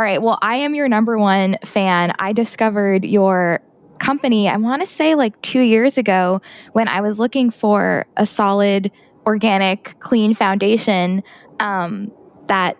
right. Well, I am your number one fan. I discovered your company, I want to say like 2 years ago, when I was looking for a solid, organic, clean foundation that,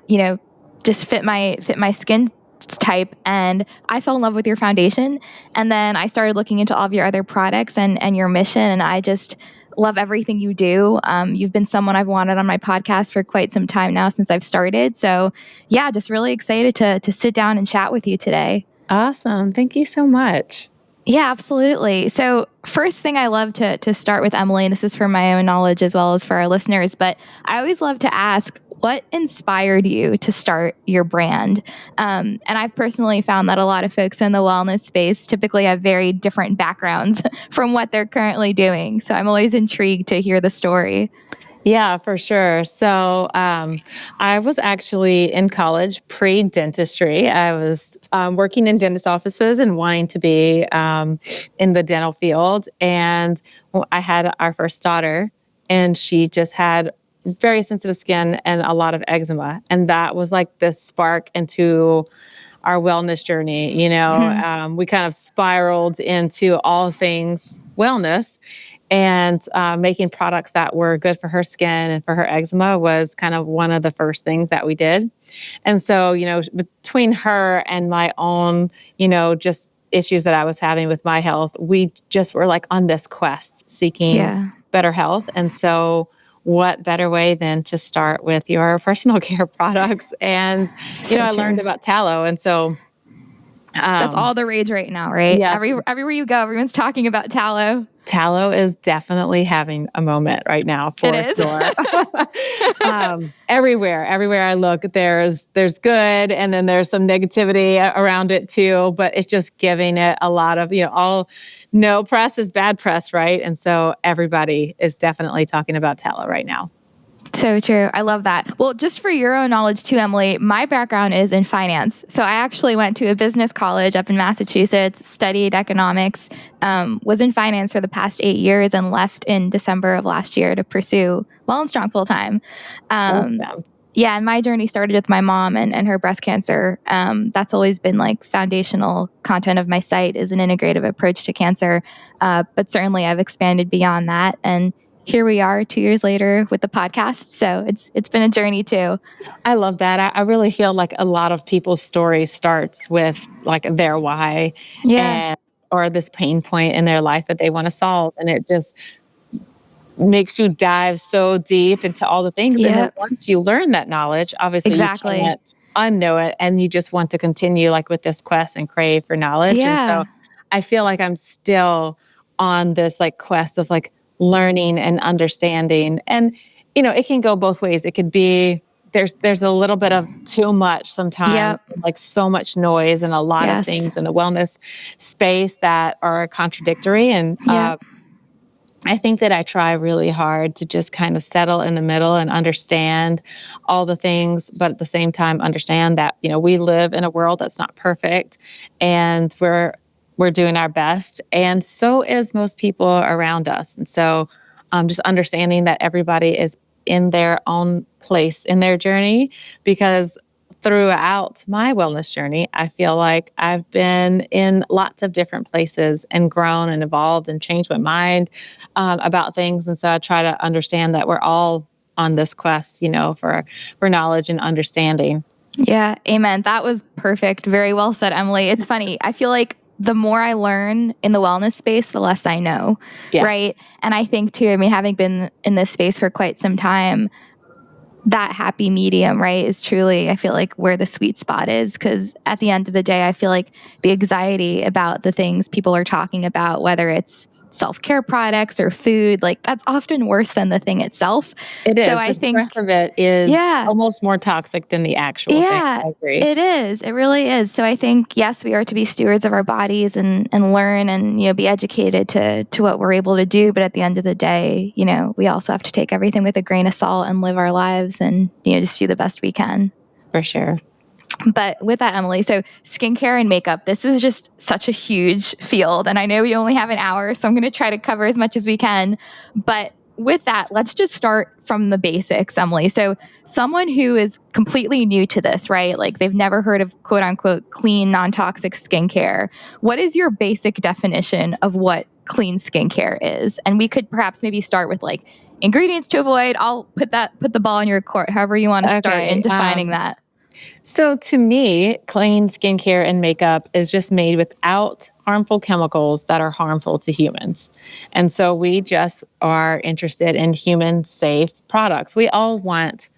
just fit my skin type. And I fell in love with your foundation. And then I started looking into all of your other products and your mission. And I just love everything you do. You've been someone I've wanted on my podcast for quite some time now since I've started. So yeah, just really excited to sit down and chat with you today. Awesome. Thank you so much. Yeah, absolutely. So first thing I love to start with, Emilie, and this is for my own knowledge as well as for our listeners, but I always love to ask, what inspired you to start your brand? And I've personally found that a lot of folks in the wellness space typically have very different backgrounds from what they're currently doing. So I'm always intrigued to hear the story. Yeah, for sure. So I was actually in college pre-dentistry. I was working in dentist offices and wanting to be in the dental field. And I had our first daughter, and she just had very sensitive skin and a lot of eczema. And that was like the spark into our wellness journey. We kind of spiraled into all things wellness, and making products that were good for her skin and for her eczema was kind of one of the first things that we did. And so, between her and my own, just issues that I was having with my health, we just were like on this quest seeking better health. And so what better way than to start with your personal care products? And, I learned about tallow. And so that's all the rage right now, right? Yes. Everywhere you go, everyone's talking about tallow. Tallow is definitely having a moment right now, for sure. Everywhere I look, there's good, and then there's some negativity around it too. But it's just giving it a lot of, no press is bad press, right? And so everybody is definitely talking about tallow right now. So true. I love that. Well, just for your own knowledge too, Emilie, my background is in finance. So I actually went to a business college up in Massachusetts, studied economics, was in finance for the past 8 years, and left in December of last year to pursue WellnStrong full time. Yeah, and my journey started with my mom and her breast cancer. That's always been like foundational content of my site, is an integrative approach to cancer. But certainly I've expanded beyond that. And here we are 2 years later with the podcast. So it's been a journey too. I love that. I really feel like a lot of people's story starts with like their why, or this pain point in their life that they want to solve. And it just makes you dive so deep into all the things. And then once you learn that knowledge, obviously you can't unknow it. And you just want to continue like with this quest and crave for knowledge. And so I feel like I'm still on this like quest of like learning and understanding. And, it can go both ways. It could be, there's a little bit of too much sometimes, like so much noise and a lot of things in the wellness space that are contradictory. And I think that I try really hard to just kind of settle in the middle and understand all the things, but at the same time understand that, we live in a world that's not perfect, and we're doing our best. And so is most people around us. And so just understanding that everybody is in their own place in their journey, because throughout my wellness journey, I feel like I've been in lots of different places and grown and evolved and changed my mind about things. And so I try to understand that we're all on this quest, for knowledge and understanding. Yeah, amen. That was perfect. Very well said, Emilie. It's funny. I feel like the more I learn in the wellness space, the less I know, right? And I think too, having been in this space for quite some time, that happy medium, right, is truly, I feel like, where the sweet spot is. Because at the end of the day, I feel like the anxiety about the things people are talking about, whether it's self-care products or food, like that's often worse than the thing itself. It is. So I think the stress of it is almost more toxic than the actual thing. I agree. It is. It really is. So I think, yes, we are to be stewards of our bodies and learn and, be educated to what we're able to do. But at the end of the day, we also have to take everything with a grain of salt and live our lives and, just do the best we can. For sure. But with that, Emilie, so skincare and makeup, this is just such a huge field. And I know we only have an hour, so I'm going to try to cover as much as we can. But with that, let's just start from the basics, Emilie. So someone who is completely new to this, right? Like they've never heard of quote unquote clean, non-toxic skincare. What is your basic definition of what clean skincare is? And we could perhaps maybe start with like ingredients to avoid. I'll put the ball in your court, however you want to start in defining that. So to me, clean skincare and makeup is just made without harmful chemicals that are harmful to humans. And so we just are interested in human safe products. We all want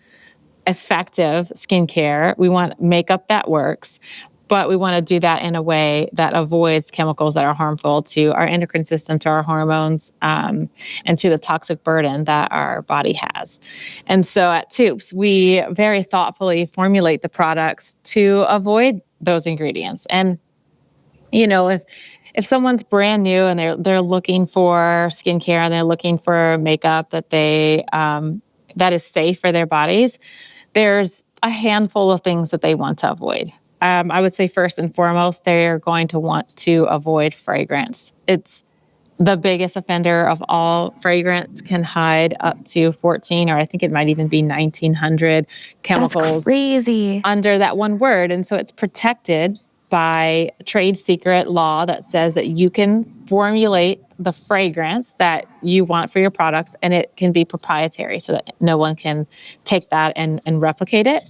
effective skincare. We want makeup that works, but we want to do that in a way that avoids chemicals that are harmful to our endocrine system, to our hormones, and to the toxic burden that our body has. And so at Toups, we very thoughtfully formulate the products to avoid those ingredients. And, if someone's brand new and they're looking for skincare and they're looking for makeup that that is safe for their bodies, there's a handful of things that they want to avoid. I would say first and foremost, they're going to want to avoid fragrance. It's the biggest offender of all. Fragrance can hide up to 14, or I think it might even be 1,900 chemicals. That's crazy. Under that one word. And so it's protected by trade secret law that says that you can formulate the fragrance that you want for your products, and it can be proprietary so that no one can take that and replicate it.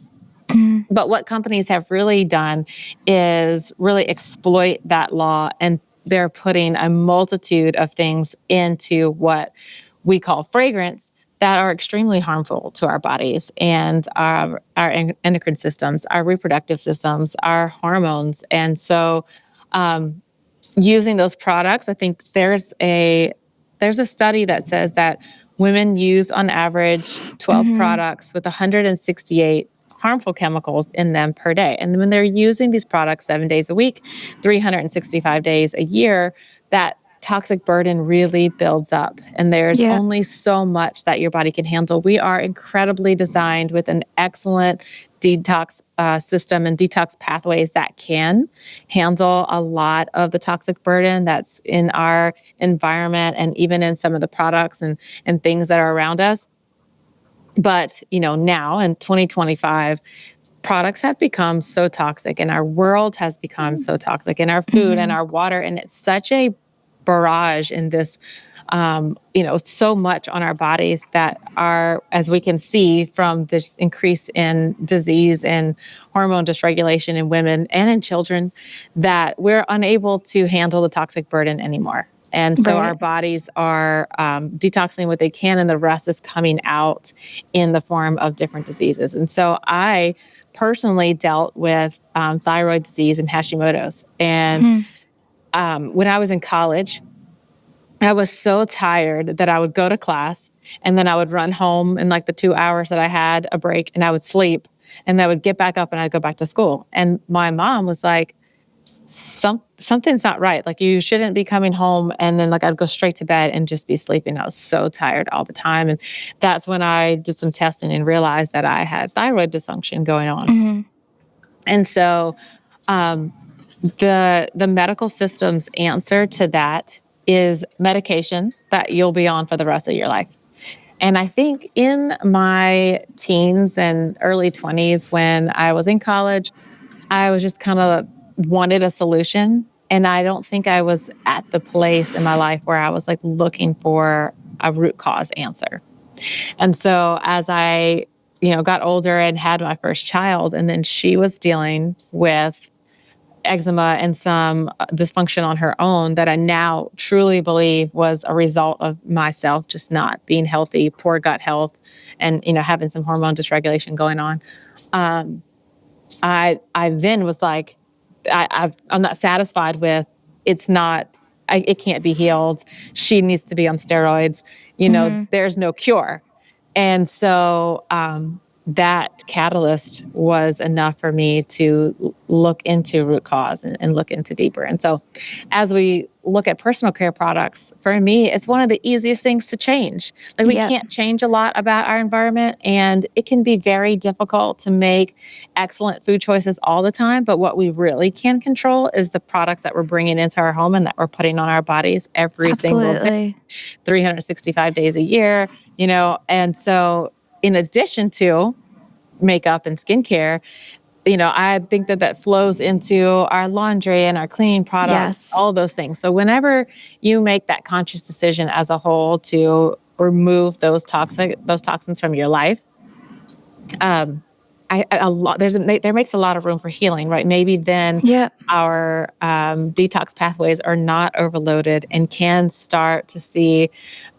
But what companies have really done is really exploit that law, and they're putting a multitude of things into what we call fragrance that are extremely harmful to our bodies and our endocrine systems, our reproductive systems, our hormones. And so using those products, I think there's a study that says that women use on average 12 products with 168 harmful chemicals in them per day. And when they're using these products 7 days a week, 365 days a year, that toxic burden really builds up. And there's only so much that your body can handle. We are incredibly designed with an excellent detox system and detox pathways that can handle a lot of the toxic burden that's in our environment and even in some of the products and things that are around us. But, now in 2025, products have become so toxic and our world has become so toxic and our food and our water. And it's such a barrage in this, so much on our bodies that are, as we can see from this increase in disease and hormone dysregulation in women and in children, that we're unable to handle the toxic burden anymore. And so our bodies are detoxing what they can, and the rest is coming out in the form of different diseases. And so I personally dealt with thyroid disease and Hashimoto's. And when I was in college, I was so tired that I would go to class and then I would run home in like the 2 hours that I had a break, and I would sleep, and I would get back up and I'd go back to school. And my mom was like, something's not right. Like, you shouldn't be coming home. And then I'd go straight to bed and just be sleeping. I was so tired all the time. And that's when I did some testing and realized that I had thyroid dysfunction going on. And so the medical system's answer to that is medication that you'll be on for the rest of your life. And I think in my teens and early 20s, when I was in college, I was just kind of wanted a solution. And I don't think I was at the place in my life where I was looking for a root cause answer. And so as I, got older and had my first child, and then she was dealing with eczema and some dysfunction on her own that I now truly believe was a result of myself just not being healthy, poor gut health, and, having some hormone dysregulation going on. I then was like, I'm not satisfied with it can't be healed. She needs to be on steroids. There's no cure. And so that catalyst was enough for me to look into root cause and look into deeper. And so as we look at personal care products, for me, it's one of the easiest things to change. Like we can't change a lot about our environment, and it can be very difficult to make excellent food choices all the time. But what we really can control is the products that we're bringing into our home and that we're putting on our bodies every single day, 365 days a year, and so in addition to makeup and skincare, I think that flows into our laundry and our cleaning products, all those things. So whenever you make that conscious decision as a whole to remove those toxins from your life, there makes a lot of room for healing, right? Maybe then our detox pathways are not overloaded and can start to see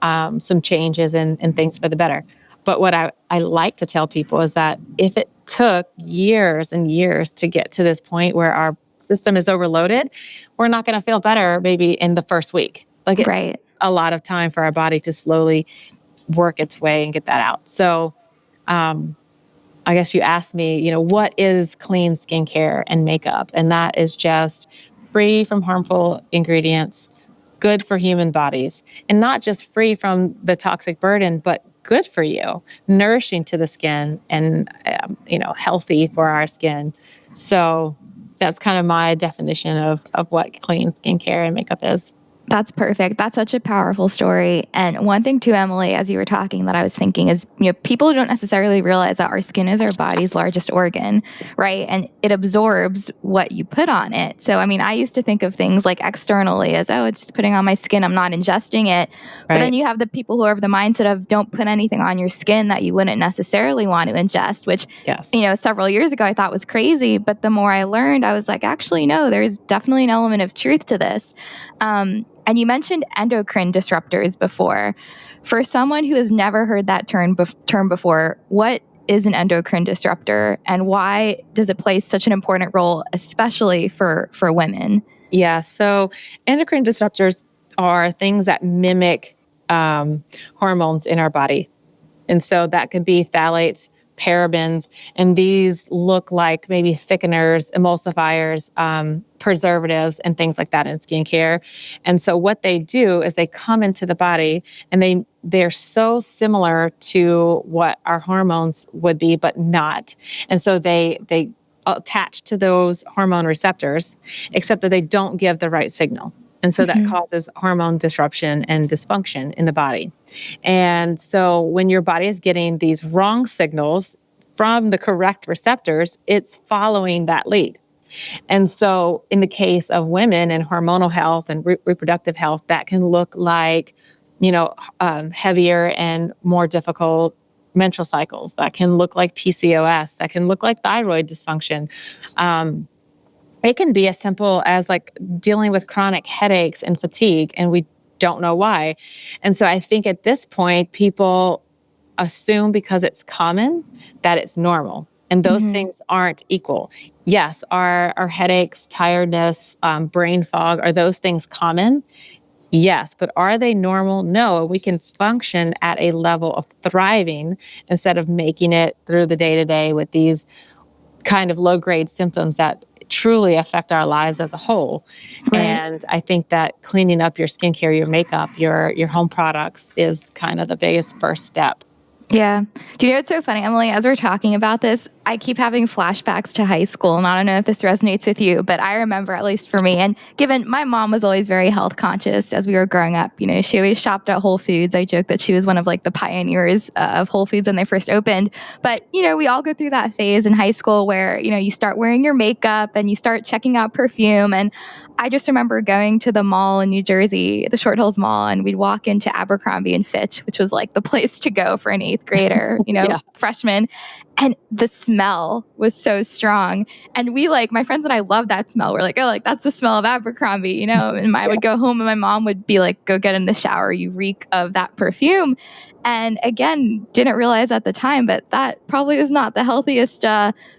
some changes and things for the better. But what I like to tell people is that if it took years and years to get to this point where our system is overloaded, we're not going to feel better maybe in the first week. Like it's a lot of time for our body to slowly work its way and get that out. So I guess you asked me, what is clean skincare and makeup? And that is just free from harmful ingredients, good for human bodies, and not just free from the toxic burden, but good for you, nourishing to the skin and, healthy for our skin. So that's kind of my definition of what clean skincare and makeup is. That's perfect. That's such a powerful story. And one thing too, Emilie, as you were talking that I was thinking is, people don't necessarily realize that our skin is our body's largest organ, right? And it absorbs what you put on it. So, I used to think of things like externally as, it's just putting on my skin, I'm not ingesting it. Right. But then you have the people who are of the mindset of don't put anything on your skin that you wouldn't necessarily want to ingest, which, several years ago I thought was crazy. But the more I learned, I was like, actually, no, there's definitely an element of truth to this. And you mentioned endocrine disruptors before. For someone who has never heard that term before, what is an endocrine disruptor and why does it play such an important role, especially for women? Yeah, so endocrine disruptors are things that mimic hormones in our body. And so that could be phthalates, parabens, and these look like maybe thickeners, emulsifiers, preservatives, and things like that in skincare. And so what they do is they come into the body and they're so similar to what our hormones would be, but not. And so they attach to those hormone receptors, except that they don't give the right signal. And so that causes hormone disruption and dysfunction in the body. And so when your body is getting these wrong signals from the correct receptors, it's following that lead. And so in the case of women and hormonal health and reproductive health, that can look like, heavier and more difficult menstrual cycles. That can look like PCOS. That can look like thyroid dysfunction. It can be as simple as like dealing with chronic headaches and fatigue, and we don't know why. And so I think at this point, people assume because it's common that it's normal. And those things aren't equal. Yes, are headaches, tiredness, brain fog, are those things common? Yes, but are they normal? No, we can function at a level of thriving instead of making it through the day-to-day with these kind of low-grade symptoms that truly affect our lives as a whole. Right. And I think that cleaning up your skincare, your makeup, your home products is kind of the biggest first step. Yeah. Do you know what's so funny, Emilie? As we're talking about this, I keep having flashbacks to high school. And I don't know if this resonates with you, but I remember, at least for me, and given my mom was always very health conscious as we were growing up, she always shopped at Whole Foods. I joke that she was one of like the pioneers of Whole Foods when they first opened. But, we all go through that phase in high school where, you start wearing your makeup and you start checking out perfume. And I just remember going to the mall in New Jersey, the Short Hills Mall, and we'd walk into Abercrombie and Fitch, which was like the place to go for an eighth grader, freshman. And the smell was so strong. And we my friends and I loved that smell. We're like, that's the smell of Abercrombie, and I would go home and my mom would be like, go get in the shower. You reek of that perfume. And again, didn't realize at the time, but that probably was not the healthiest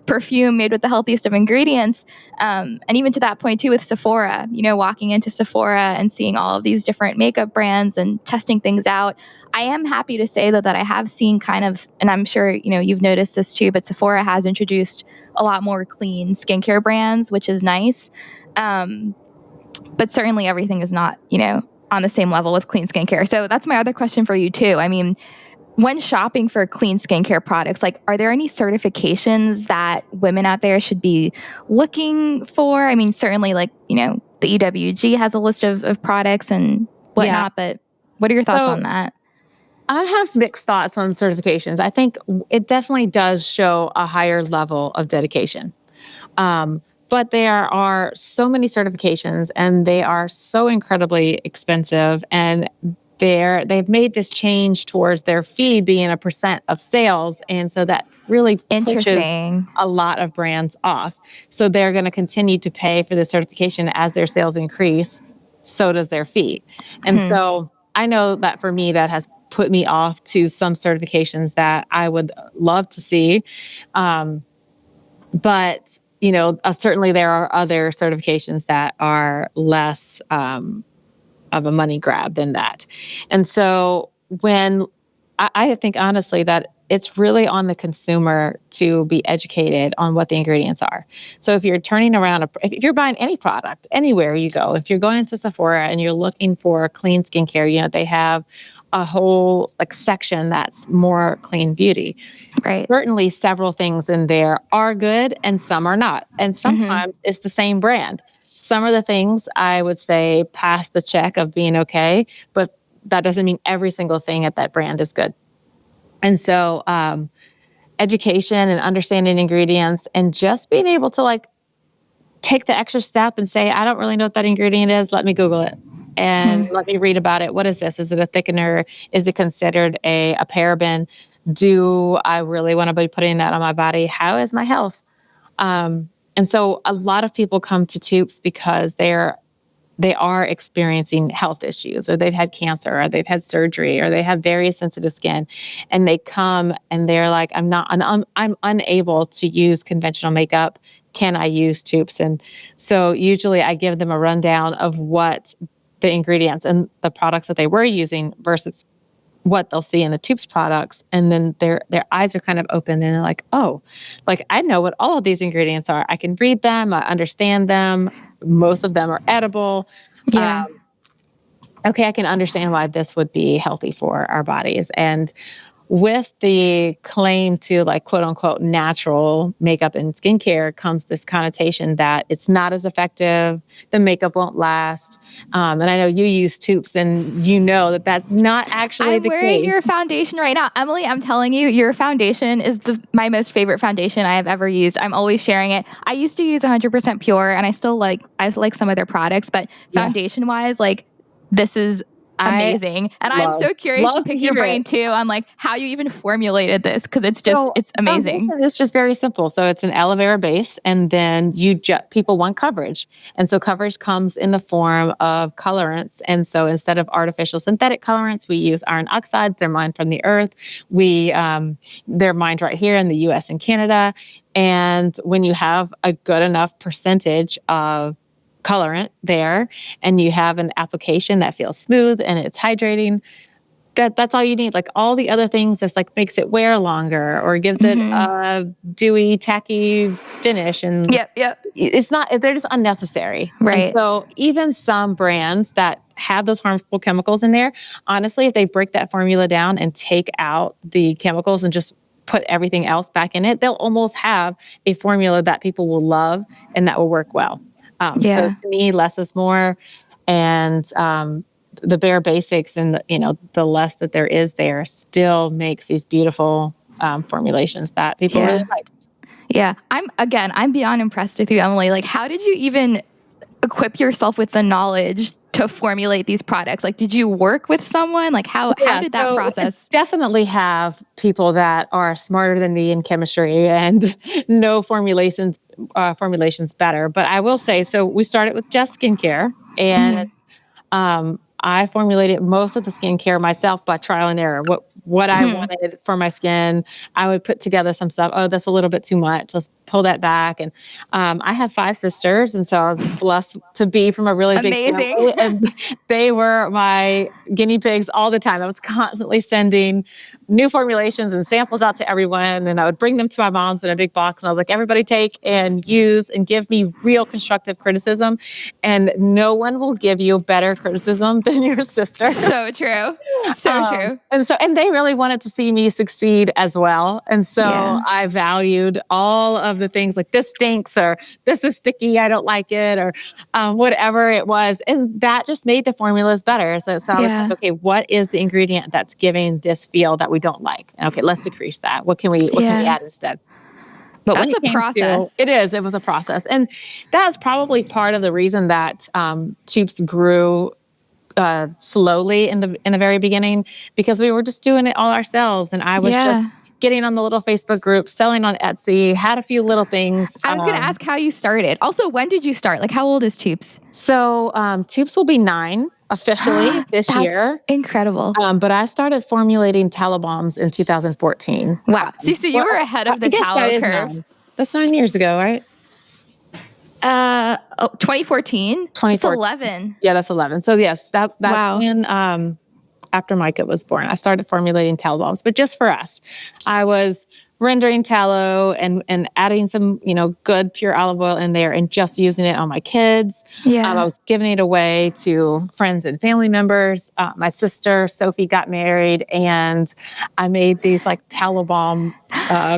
perfume made with the healthiest of ingredients. And even to that point too with Sephora, walking into Sephora and seeing all of these different makeup brands and testing things out. I am happy to say though that I have seen kind of, and I'm sure, you've noticed this too, but Sephora has introduced a lot more clean skincare brands, which is nice. But certainly everything is not, on the same level with clean skincare. So that's my other question for you too. I mean, when shopping for clean skincare products, like, are there any certifications that women out there should be looking for? I mean, certainly like, the EWG has a list of products and whatnot, but what are your thoughts on that? I have mixed thoughts on certifications. I think it definitely does show a higher level of dedication. But there are so many certifications and they are so incredibly expensive, and they've made this change towards their fee being a % of sales. And so that really pushes a lot of brands off. So they're going to continue to pay for the certification as their sales increase. So does their fee. And so I know that for me, that has put me off to some certifications that I would love to see. But certainly there are other certifications that are less of a money grab than that. And so when I think honestly that it's really on the consumer to be educated on what the ingredients are. So if you're turning around, if you're buying any product, anywhere you go, if you're going into Sephora and you're looking for clean skincare, they have a whole section that's more clean beauty. Right. Certainly several things in there are good and some are not. And sometimes it's the same brand. Some of the things I would say pass the check of being okay, but that doesn't mean every single thing at that brand is good. And so education and understanding ingredients and just being able to take the extra step and say, I don't really know what that ingredient is. Let me Google it and let me read about it. What is this? Is it a thickener? Is it considered a paraben? Do I really want to be putting that on my body? How is my health? And so a lot of people come to Toups because they are experiencing health issues, or they've had cancer, or they've had surgery, or they have very sensitive skin, and they come and they're like, I'm unable to use conventional makeup. Can I use Toups? And so usually I give them a rundown of what the ingredients and the products that they were using versus what they'll see in the Toups products. And then their eyes are kind of open and they're like, oh, I know what all of these ingredients are. I can read them. I understand them. Most of them are edible. Yeah. Okay, I can understand why this would be healthy for our bodies. And with the claim to quote unquote natural makeup and skincare comes this connotation that it's not as effective, the makeup won't last. And I know you use Toups and you know that that's not actually the case. I'm wearing your foundation right now. Emilie, I'm telling you, your foundation is my most favorite foundation I have ever used. I'm always sharing it. I used to use 100% pure and I still like some of their products, but foundation wise, this is amazing. And I'm so curious to pick your brain too on how you even formulated this, because it's amazing. It's just very simple. So it's an aloe vera base, and then people want coverage. And so coverage comes in the form of colorants. And so instead of artificial synthetic colorants, we use iron oxides. They're mined from the earth. They're mined right here in the US and Canada. And when you have a good enough percentage of colorant there and you have an application that feels smooth and it's hydrating, that's all you need. All the other things just makes it wear longer or gives it a dewy, tacky finish. And it's not, they're just unnecessary. Right. And so even some brands that have those harmful chemicals in there, honestly, if they break that formula down and take out the chemicals and just put everything else back in it, they'll almost have a formula that people will love and that will work well. So to me, less is more, and the bare basics and the less that there is there still makes these beautiful formulations that people really like. Yeah, I'm beyond impressed with you, Emilie. How did you even equip yourself with the knowledge to formulate these products? Did you work with someone? How did that process? Definitely have people that are smarter than me in chemistry and know formulations better. But I will say, so we started with just skincare, and I formulated most of the skincare myself by trial and error. what I wanted for my skin. I would put together some stuff. Oh, that's a little bit too much. Let's pull that back. And I have 5 sisters. And so I was blessed to be from a really big family. And they were my guinea pigs all the time. I was constantly sending new formulations and samples out to everyone. And I would bring them to my mom's in a big box. And I was like, everybody take and use and give me real constructive criticism. And no one will give you better criticism than your sister. So true. So true. And they really wanted to see me succeed as well. And so I valued all of the things like this stinks or this is sticky, I don't like it, or whatever it was. And that just made the formulas better. So I was like, okay, what is the ingredient that's giving this feel that we don't like? Okay, let's decrease that. What can we add instead? But that's a process. It was a process. And that's probably part of the reason that Toups grew slowly in the very beginning, because we were just doing it all ourselves. And I was just getting on the little Facebook group, selling on Etsy, had a few little things. I was going to ask how you started. Also, when did you start? Like, how old is Toups? So Toups will be 9 officially this year. Incredible. But I started formulating tallow balms in 2014. Wow. So you were ahead of the tallow curve. That's 9 years ago, right? 2014. 2014. It's 11. Yeah, that's 11. So yes, that's when after Micah was born, I started formulating tallow balms, but just for us. I was rendering tallow and adding some, good pure olive oil in there and just using it on my kids. Yeah. I was giving it away to friends and family members. My sister, Sophie, got married and I made these like tallow balm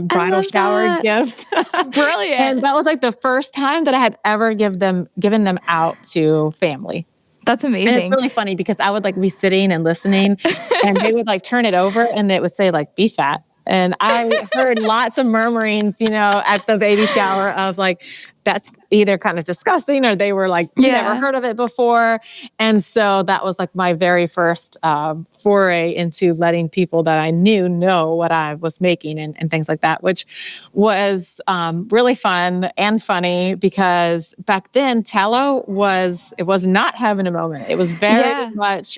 bridal shower gift. Brilliant. And that was like the first time that I had ever given them out to family. That's amazing. And it's really funny because I would like be sitting and listening and they would like turn it over and it would say like beef fat. And I heard lots of murmurings, at the baby shower of like, that's either kind of disgusting or they were like, never heard of it before. And so that was like my very first foray into letting people that I knew know what I was making and things like that, which was really fun and funny because back then tallow was not having a moment. It was very much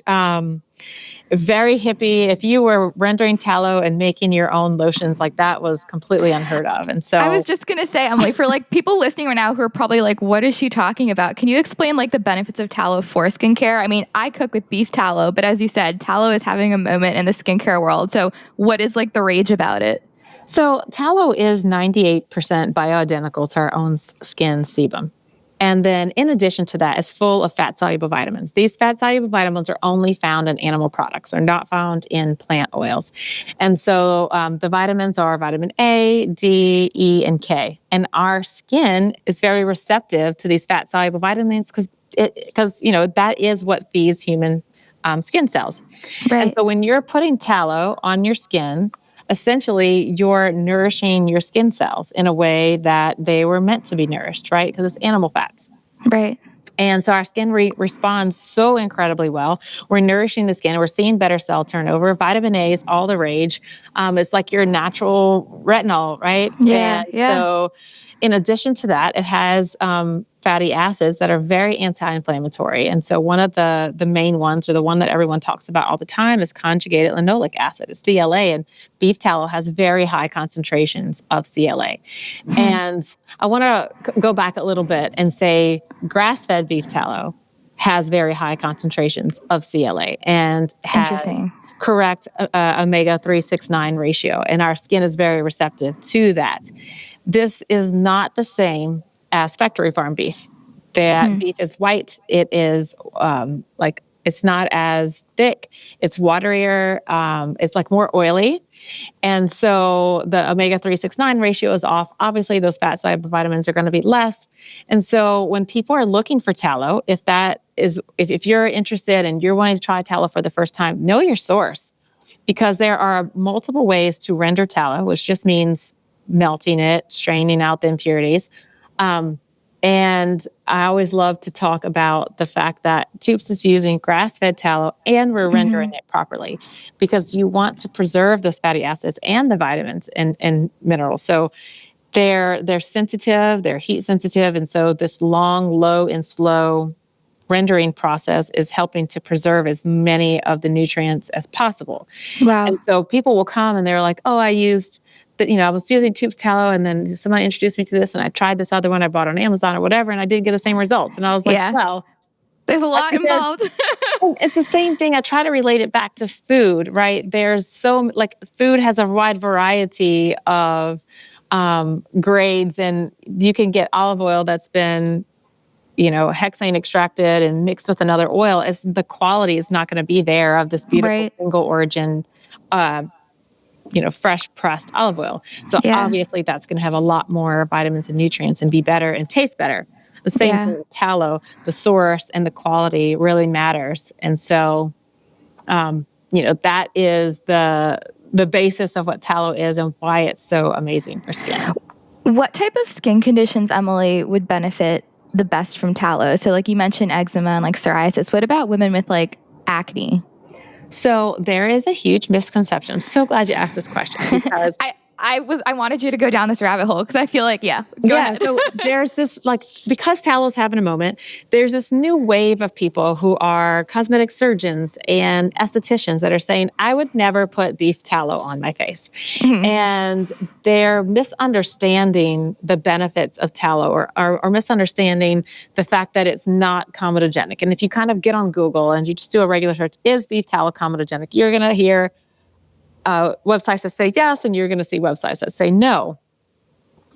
very hippie. If you were rendering tallow and making your own lotions, like that was completely unheard of. And so I was just going to say, Emily, for like people listening right now who are probably like, what is she talking about? Can you explain like the benefits of tallow for skincare? I mean, I cook with beef tallow, but as you said, tallow is having a moment in the skincare world. So what is like the rage about it? So tallow is 98% bioidentical to our own skin sebum. And then in addition to that, it's full of fat-soluble vitamins. These fat-soluble vitamins are only found in animal products. They're not found in plant oils. And so the vitamins are vitamin A, D, E, and K. And our skin is very receptive to these fat-soluble vitamins because that is what feeds human skin cells. Right. And so when you're putting tallow on your skin, essentially, you're nourishing your skin cells in a way that they were meant to be nourished, right? Because it's animal fats. Right. And so our skin responds so incredibly well. We're nourishing the skin. We're seeing better cell turnover. Vitamin A is all the rage. It's like your natural retinol, right? Yeah. So in addition to that, it has fatty acids that are very anti-inflammatory. And so one of the main ones, or the one that everyone talks about all the time, is conjugated linoleic acid. It's CLA, and beef tallow has very high concentrations of CLA. And I want to go back a little bit and say grass-fed beef tallow has very high concentrations of CLA and has correct omega-369 ratio. And our skin is very receptive to that. This is not the same as factory farm beef. That beef is white. It is it's not as thick. It's waterier. It's like more oily. And so the omega-369 ratio is off. Obviously, those fat-soluble vitamins are going to be less. And so when people are looking for tallow, if you're interested and you're wanting to try tallow for the first time, know your source. Because there are multiple ways to render tallow, which just means melting it, straining out the impurities. And I always love to talk about the fact that Toups is using grass-fed tallow and we're rendering it properly because you want to preserve those fatty acids and the vitamins and minerals. So they're sensitive, they're heat sensitive. And so this long, low and slow rendering process is helping to preserve as many of the nutrients as possible. Wow. And so people will come and they're like, oh, I was using Toups Tallow, and then somebody introduced me to this, and I tried this other one I bought on Amazon or whatever, and I didn't get the same results. And I was like, well, there's a lot involved. It's the same thing. I try to relate it back to food, right? There's food has a wide variety of grades, and you can get olive oil that's been, hexane extracted and mixed with another oil. The quality is not going to be there of this beautiful single origin, fresh pressed olive oil. So obviously that's going to have a lot more vitamins and nutrients and be better and taste better. The same thing with tallow, the source and the quality really matters. And so, that is the basis of what tallow is and why it's so amazing for skin. What type of skin conditions, Emilie, would benefit the best from tallow? So like you mentioned eczema and like psoriasis. What about women with like acne? So there is a huge misconception. I'm so glad you asked this question because I wanted you to go down this rabbit hole because I feel like, go ahead. So there's this, because tallow's having a moment, there's this new wave of people who are cosmetic surgeons and estheticians that are saying, I would never put beef tallow on my face. Mm-hmm. And they're misunderstanding the benefits of tallow or misunderstanding the fact that it's not comedogenic. And if you kind of get on Google and you just do a regular search, is beef tallow comedogenic? You're going to hear websites that say yes, and you're going to see websites that say no.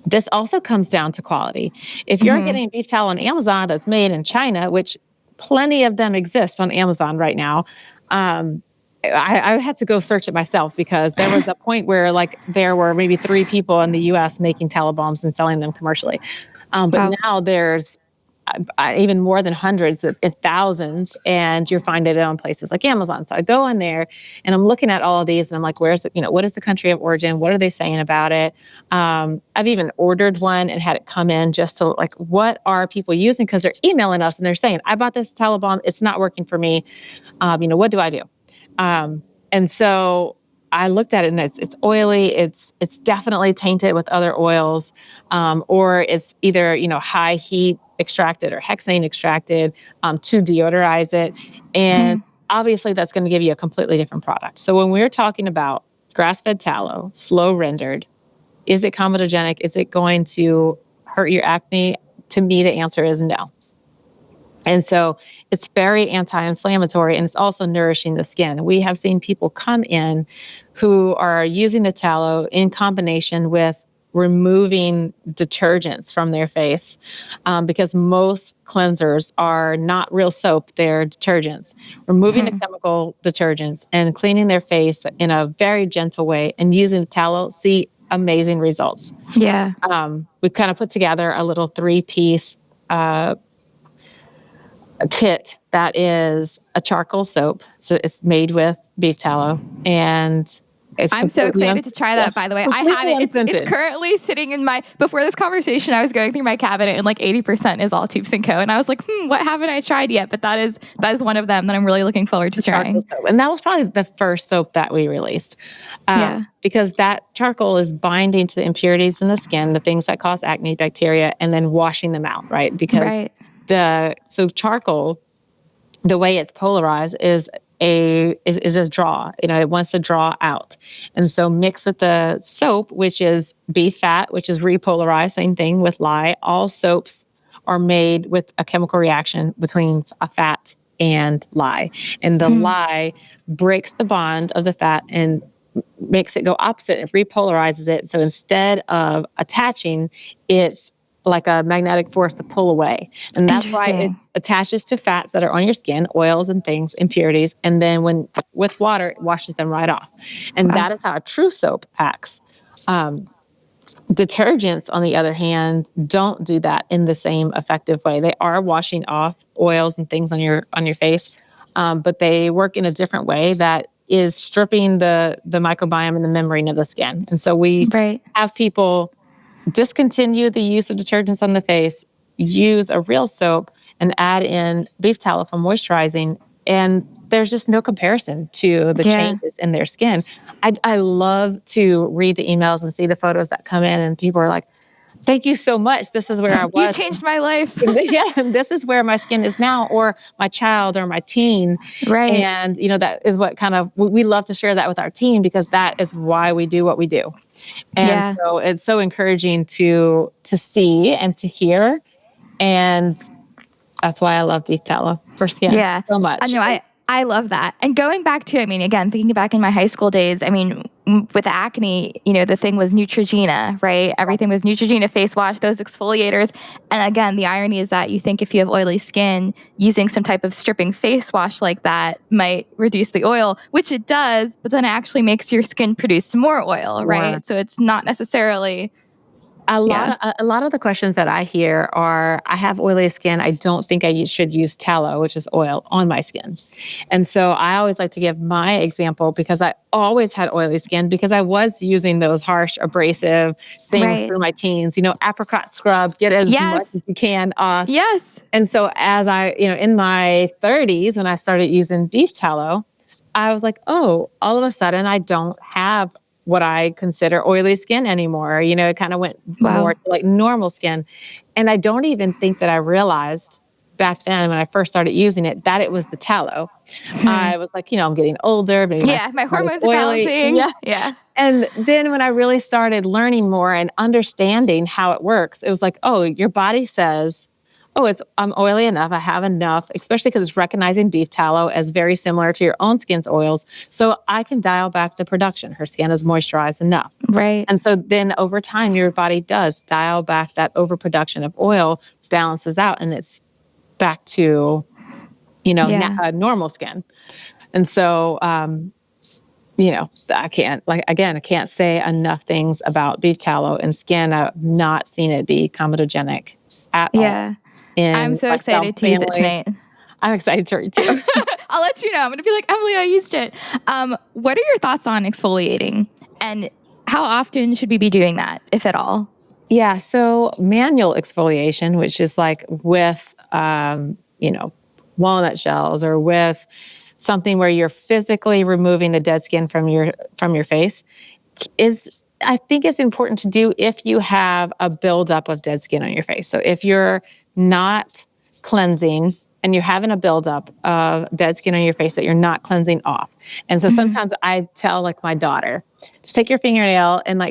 This also comes down to quality. If you're getting beef tallow on Amazon that's made in China, which plenty of them exist on Amazon right now, I had to go search it myself because there was a point where there were maybe 3 people in the U.S. making tallow balms and selling them commercially. But now there's even more than hundreds and thousands, and you're finding it on places like Amazon. So I go in there and I'm looking at all of these and I'm like, what is the country of origin? What are they saying about it? I've even ordered one and had it come in just to what are people using? Because they're emailing us and they're saying, I bought this tallow balm. It's not working for me. What do I do? And so I looked at it and it's oily. It's definitely tainted with other oils, or it's either, high heat extracted or hexane extracted to deodorize it. And obviously that's going to give you a completely different product. So when we're talking about grass-fed tallow, slow rendered, is it comedogenic? Is it going to hurt your acne? To me, the answer is no. And so it's very anti-inflammatory, and it's also nourishing the skin. We have seen people come in who are using the tallow in combination with removing detergents from their face, because most cleansers are not real soap, they're detergents. Removing the chemical detergents and cleaning their face in a very gentle way and using the tallow, see amazing results. Yeah. We've kind of put together a little 3-piece kit that is a charcoal soap. So it's made with beef tallow, and I'm so excited to try that, by the way. I have it. It's currently sitting in before this conversation, I was going through my cabinet and 80% is all Toups Co. And I was like, what haven't I tried yet? But that is one of them that I'm really looking forward to trying. And that was probably the first soap that we released. Because that charcoal is binding to the impurities in the skin, the things that cause acne, bacteria, and then washing them out, right? Because so charcoal, the way it's polarized is a draw. It wants to draw out. And so mixed with the soap, which is beef fat, which is repolarized, same thing with lye. All soaps are made with a chemical reaction between a fat and lye. And the lye breaks the bond of the fat and makes it go opposite and repolarizes it. So instead of attaching, it's like a magnetic force to pull away. And that's why it attaches to fats that are on your skin, oils and things, impurities. And then with water, it washes them right off. And that is how a true soap acts. Detergents, on the other hand, don't do that in the same effective way. They are washing off oils and things on your face, but they work in a different way that is stripping the microbiome and the membrane of the skin. And so we have people discontinue the use of detergents on the face, use a real soap, and add in beef tallow for moisturizing. And there's just no comparison to the changes in their skin. I love to read the emails and see the photos that come in, and people are like, Thank you so much. This is where I was. You changed my life. Yeah, and this is where my skin is now, or my child or my teen. Right. And, that is what we love to share that with our team, because that is why we do what we do. And so it's so encouraging to see and to hear. And that's why I love beef tallow for skin so much. I know. I love that. And going back to, again, thinking back in my high school days, with acne, the thing was Neutrogena, right? Everything was Neutrogena face wash, those exfoliators. And again, the irony is that you think if you have oily skin, using some type of stripping face wash like that might reduce the oil, which it does, but then it actually makes your skin produce more oil, right? So it's not necessarily... A lot of the questions that I hear are, I have oily skin. I don't think I should use tallow, which is oil, on my skin. And so I always like to give my example, because I always had oily skin because I was using those harsh abrasive things through my teens, apricot scrub, get as much as you can off. Yes. And so as I, in my 30s, when I started using beef tallow, I was like, oh, all of a sudden I don't have what I consider oily skin anymore. It kind of went more to like normal skin. And I don't even think that I realized back then when I first started using it, that it was the tallow. I was like, I'm getting older. Maybe my hormones are balancing. Yeah. And then when I really started learning more and understanding how it works, it was like, oh, your body says, oh, I'm oily enough. I have enough, especially because it's recognizing beef tallow as very similar to your own skin's oils. So I can dial back the production. Her skin is moisturized enough. Right. And so then over time, your body does dial back that overproduction of oil, balances out, and it's back to, normal skin. And so, I can't say enough things about beef tallow and skin. I've not seen it be comedogenic at all. I'm so excited to use it tonight. I'm excited to too. I'll let you know. I'm going to be like, Emilie, I used it. What are your thoughts on exfoliating, and how often should we be doing that, if at all? Yeah. So manual exfoliation, which is like with, walnut shells, or with something where you're physically removing the dead skin from your face, I think it's important to do if you have a buildup of dead skin on your face. So if you're not cleansing and you're having a buildup of dead skin on your face that you're not cleansing off. And so sometimes I tell like my daughter, just take your fingernail and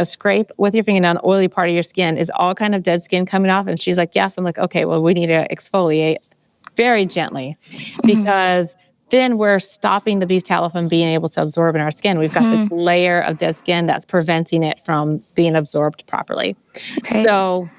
scrape with your fingernail, an oily part of your skin is all kind of dead skin coming off. And she's like, yes. I'm like, okay, well, we need to exfoliate very gently, because then we're stopping the beef tallow from being able to absorb in our skin. We've got this layer of dead skin that's preventing it from being absorbed properly. Okay. So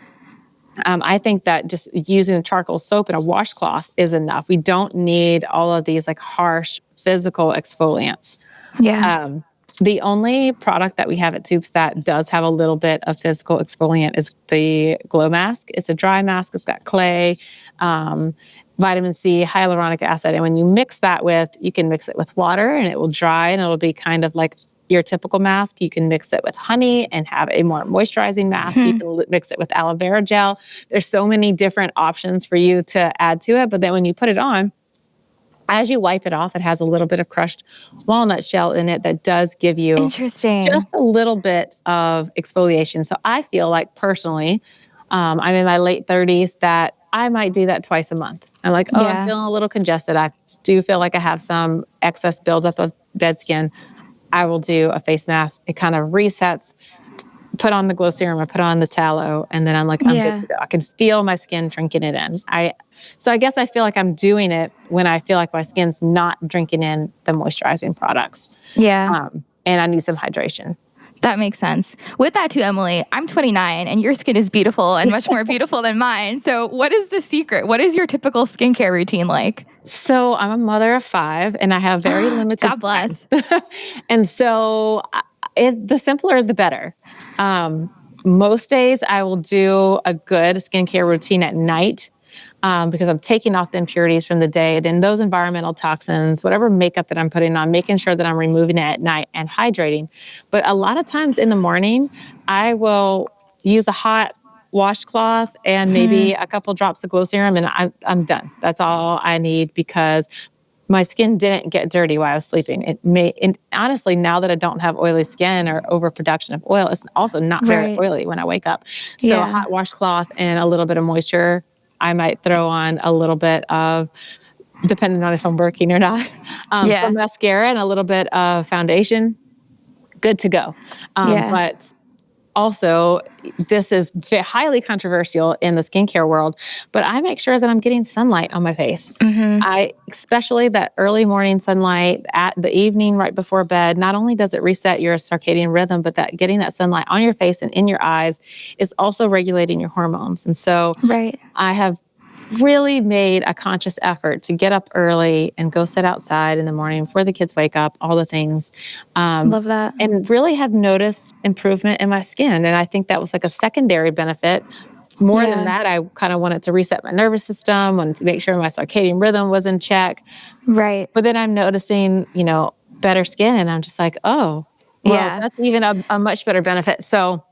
I think that just using a charcoal soap and a washcloth is enough. We don't need all of these like harsh physical exfoliants. Yeah. The only product that we have at Toups that does have a little bit of physical exfoliant is the Glow Mask. It's a dry mask. It's got clay, vitamin C, hyaluronic acid. And when you mix that you can mix it with water and it will dry, and it'll be kind of like your typical mask. You can mix it with honey and have a more moisturizing mask. You can mix it with aloe vera gel. There's so many different options for you to add to it. But then when you put it on, as you wipe it off, it has a little bit of crushed walnut shell in it that does give you just a little bit of exfoliation. So I feel like personally, I'm in my late 30s, that I might do that twice a month. I'm like, I'm feeling a little congested. I do feel like I have some excess buildup of dead skin. I will do a face mask. It kind of resets, put on the glow serum, I put on the tallow, and then I'm like, I'm good to go. I can feel my skin drinking it in. So I guess I feel like I'm doing it when I feel like my skin's not drinking in the moisturizing products. Yeah. And I need some hydration. That makes sense. With that too, Emilie, I'm 29 and your skin is beautiful and much more beautiful than mine. So what is the secret? What is your typical skincare routine like? So I'm a mother of 5 and I have very limited God bless. And so the simpler, the better. Most days I will do a good skincare routine at night. Because I'm taking off the impurities from the day, then those environmental toxins, whatever makeup that I'm putting on, making sure that I'm removing it at night and hydrating. But a lot of times in the morning, I will use a hot washcloth and maybe a couple drops of glow serum, and I'm done. That's all I need, because my skin didn't get dirty while I was sleeping. And honestly, now that I don't have oily skin or overproduction of oil, it's also not very oily when I wake up. So a hot washcloth and a little bit of moisture. I might throw on a little bit of, depending on if I'm working or not, some mascara and a little bit of foundation. Good to go. But also, this is highly controversial in the skincare world, but I make sure that I'm getting sunlight on my face. Especially that early morning sunlight at the evening right before bed. Not only does it reset your circadian rhythm, but that getting that sunlight on your face and in your eyes is also regulating your hormones. And so I have really made a conscious effort to get up early and go sit outside in the morning before the kids wake up, all the things. Love that. And really have noticed improvement in my skin. And I think that was like a secondary benefit. More than that, I kind of wanted to reset my nervous system, wanted to make sure my circadian rhythm was in check. Right. But then I'm noticing, better skin, and I'm just like, oh, well, that's even a much better benefit. So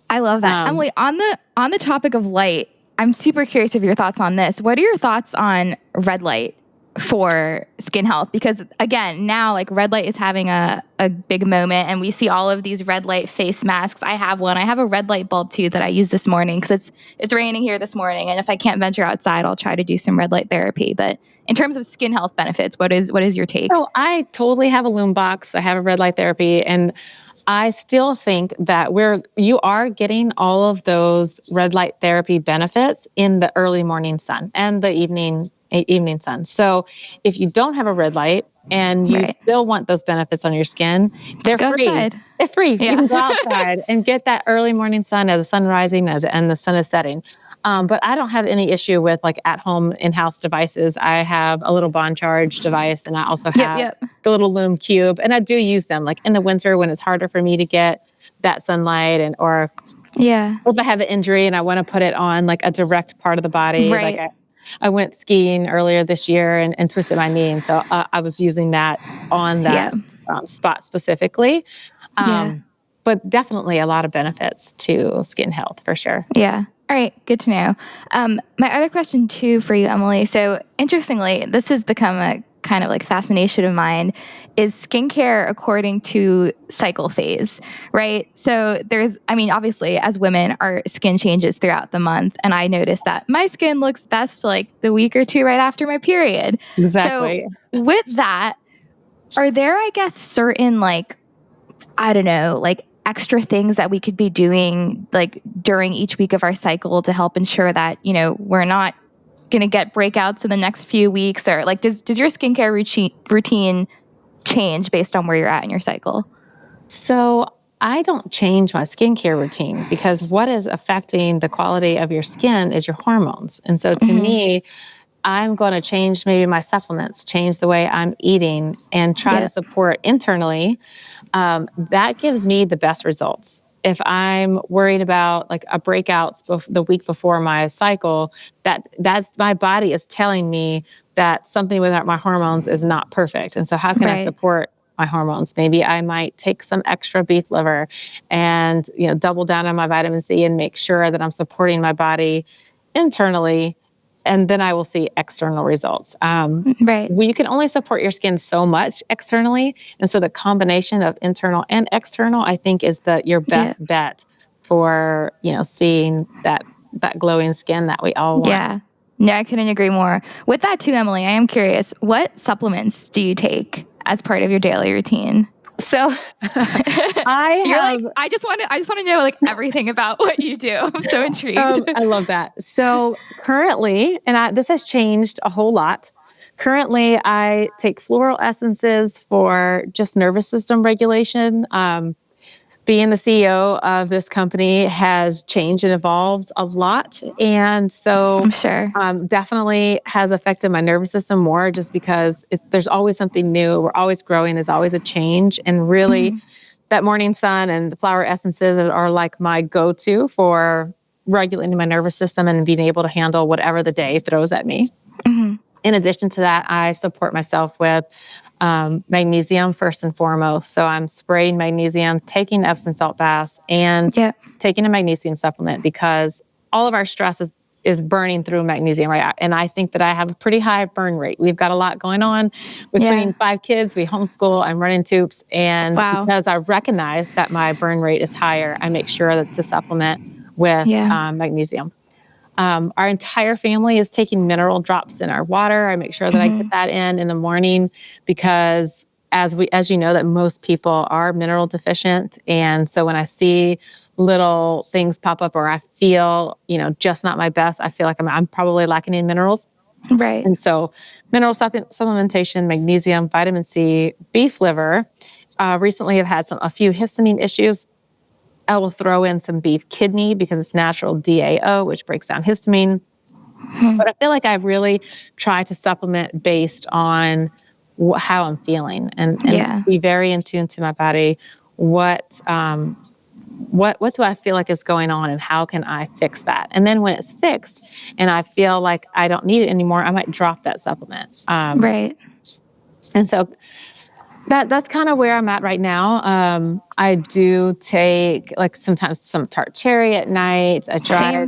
I love that. Emilie, on the topic of light, I'm super curious of your thoughts on this. What are your thoughts on red light for skin health? Because again, now like red light is having a big moment, and we see all of these red light face masks. I have one. I have a red light bulb too that I used this morning because it's raining here this morning, and if I can't venture outside, I'll try to do some red light therapy. But in terms of skin health benefits, what is your take? So I totally have a Loom box. I have a red light therapy, and I still think that you are getting all of those red light therapy benefits in the early morning sun and the evening sun. So if you don't have a red light and you still want those benefits on your skin, they're free. Outside. They're free. You can go outside and get that early morning sun as the sun rising and the sun is setting. But I don't have any issue with like at-home in-house devices. I have a little bond charge device, and I also have the little Loom cube, and I do use them like in the winter when it's harder for me to get that sunlight, or if I have an injury and I want to put it on like a direct part of the body. Right. Like I went skiing earlier this year and twisted my knee, and so I was using that on that spot specifically. But definitely a lot of benefits to skin health for sure. Yeah. All right. Good to know. My other question too for you, Emilie. So interestingly, this has become a kind of like fascination of mine, is skincare according to cycle phase, right? So obviously as women, our skin changes throughout the month. And I noticed that my skin looks best like the week or two right after my period. Exactly. So with that, are there, I guess, certain like, I don't know, like extra things that we could be doing like during each week of our cycle to help ensure that, we're not going to get breakouts in the next few weeks? Or like, does your skincare routine change based on where you're at in your cycle? So I don't change my skincare routine because what is affecting the quality of your skin is your hormones. And so to me, I'm going to change maybe my supplements, change the way I'm eating, and try to support internally. That gives me the best results. If I'm worried about like a breakout the week before my cycle, that's my body is telling me that something with my hormones is not perfect. And so how can I support my hormones? Maybe I might take some extra beef liver and double down on my vitamin C and make sure that I'm supporting my body internally. And then I will see external results. You can only support your skin so much externally. And so the combination of internal and external, I think, is your best bet for, seeing that glowing skin that we all want. Yeah. No, I couldn't agree more. With that too, Emilie, I am curious, what supplements do you take as part of your daily routine? So I just want to know like everything about what you do. I'm so intrigued. I love that. So currently, and this has changed a whole lot. Currently, I take floral essences for just nervous system regulation. Being the CEO of this company has changed and evolved a lot. And so I'm sure definitely has affected my nervous system more just because there's always something new. We're always growing. There's always a change. And really that morning sun and the flower essences are like my go-to for regulating my nervous system and being able to handle whatever the day throws at me. In addition to that, I support myself with magnesium first and foremost. So I'm spraying magnesium, taking Epsom salt baths, and taking a magnesium supplement because all of our stress is burning through magnesium, right? And I think that I have a pretty high burn rate. We've got a lot going on between 5 kids. We homeschool. I'm running Toups. And because I recognize that my burn rate is higher, I make sure that to supplement with magnesium. Our entire family is taking mineral drops in our water. I make sure that I get that in the morning because as you know, that most people are mineral deficient. And so when I see little things pop up or I feel, just not my best, I feel like I'm probably lacking in minerals. Right. And so mineral supplementation, magnesium, vitamin C, beef liver. Recently I've had a few histamine issues. I will throw in some beef kidney because it's natural DAO, which breaks down histamine. But I feel like I really try to supplement based on how I'm feeling and be very in tune to my body. What do I feel like is going on and how can I fix that? And then when it's fixed and I feel like I don't need it anymore, I might drop that supplement. Right. And so that's kind of where I'm at right now. I do take sometimes some tart cherry at night. I try,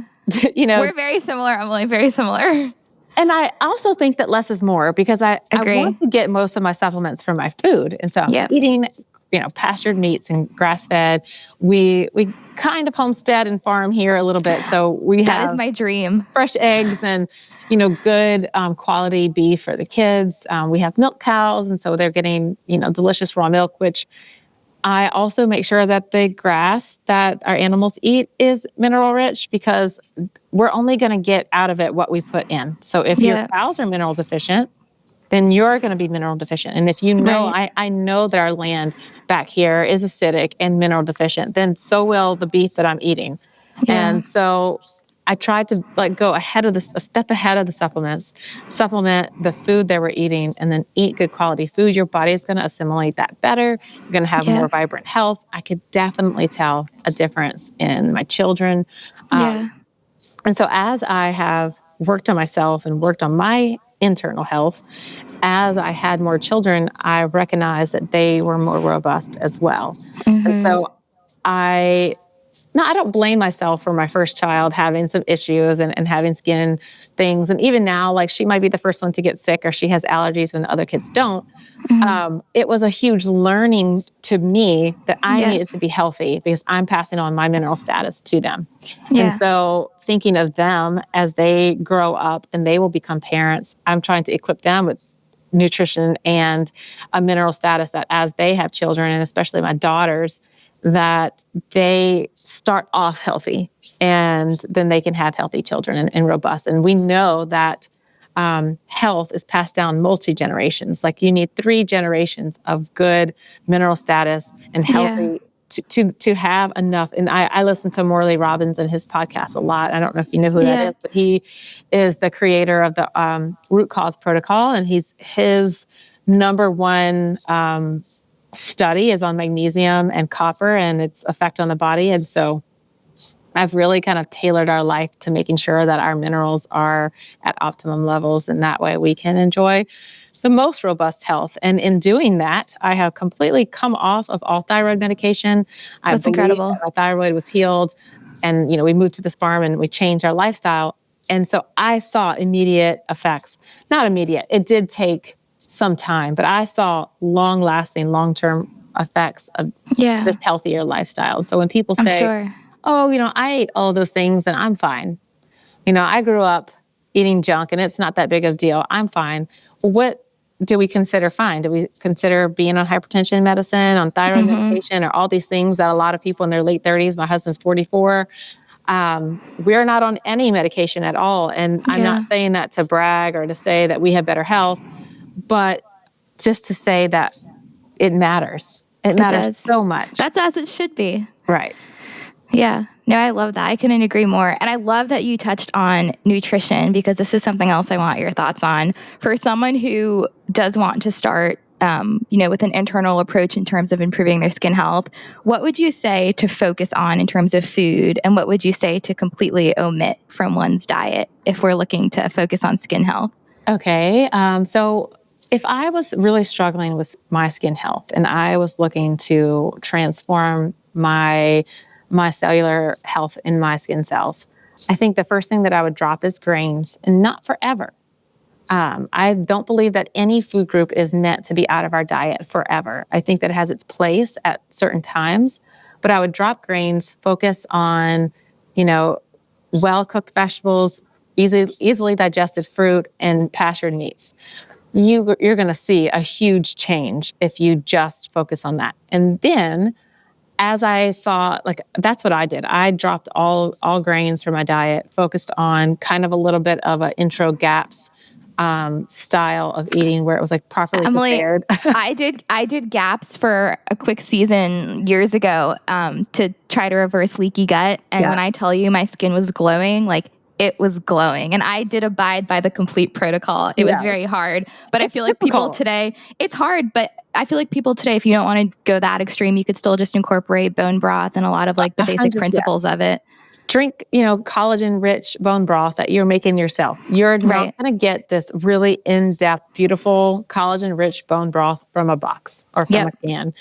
We're very similar, Emilie, very similar. And I also think that less is more because I want to get most of my supplements from my food. And so I'm eating, pastured meats and grass-fed. We kind of homestead and farm here a little bit. So we have that is my dream. Fresh eggs and, good quality beef for the kids. We have milk cows. And so they're getting, delicious raw milk, which I also make sure that the grass that our animals eat is mineral rich because we're only going to get out of it what we put in. So if your cows are mineral deficient, then you're going to be mineral deficient. And if I know that our land back here is acidic and mineral deficient, then so will the beef that I'm eating. Yeah. And so I tried to go a step ahead of the supplements, supplement the food that we're eating, and then eat good quality food. Your body is going to assimilate that better. You're going to have more vibrant health. I could definitely tell a difference in my children. And so as I have worked on myself and worked on my internal health, as I had more children, I recognized that they were more robust as well. And so I don't blame myself for my first child having some issues and having skin things. And even now, she might be the first one to get sick or she has allergies when the other kids don't. It was a huge learning to me that I needed to be healthy because I'm passing on my mineral status to them. And so thinking of them as they grow up and they will become parents, I'm trying to equip them with nutrition and a mineral status that as they have children, and especially my daughters, that they start off healthy and then they can have healthy children and robust. And we know that health is passed down multi-generations. You need 3 generations of good mineral status and healthy to have enough. And I listen to Morley Robbins and his podcast a lot. I don't know if you know who that is, but he is the creator of the Root Cause Protocol. And his number one study is on magnesium and copper and its effect on the body. And so I've really kind of tailored our life to making sure that our minerals are at optimum levels. And that way we can enjoy the most robust health. And in doing that, I have completely come off of all thyroid medication. That's incredible. My thyroid was healed. And, we moved to this farm and we changed our lifestyle. And so I saw immediate effects. Not immediate. It did take some time, but I saw long-lasting, long-term effects of this healthier lifestyle. So when people say, I ate all those things and I'm fine. I grew up eating junk and it's not that big of a deal. I'm fine. What do we consider fine? Do we consider being on hypertension medicine, on thyroid medication, or all these things that a lot of people in their late 30s, my husband's 44, we're not on any medication at all. And I'm not saying that to brag or to say that we have better health, but just to say that it matters. It matters so much. That's as it should be. Right. Yeah. No, I love that. I couldn't agree more. And I love that you touched on nutrition because this is something else I want your thoughts on. For someone who does want to start, with an internal approach in terms of improving their skin health, what would you say to focus on in terms of food? And what would you say to completely omit from one's diet if we're looking to focus on skin health? Okay. So if I was really struggling with my skin health and I was looking to transform my cellular health in my skin cells, I think the first thing that I would drop is grains, and not forever. I don't believe that any food group is meant to be out of our diet forever. I think that it has its place at certain times, but I would drop grains, focus on, well-cooked vegetables, easily digested fruit, and pastured meats. You're going to see a huge change if you just focus on that. And then as I saw, that's what I did. I dropped all grains from my diet, focused on kind of a little bit of an intro GAPS style of eating where it was properly prepared. I did GAPS for a quick season years ago to try to reverse leaky gut. And when I tell you my skin was glowing, it was glowing. And I did abide by the complete protocol. It was very hard. But I feel like people today, it's hard, but I feel like people today, if you don't want to go that extreme, you could still just incorporate bone broth and a lot of the basic principles of it. Drink, collagen-rich bone broth that you're making yourself. You're not going to get this really in-depth, beautiful, collagen-rich bone broth from a box or from a can.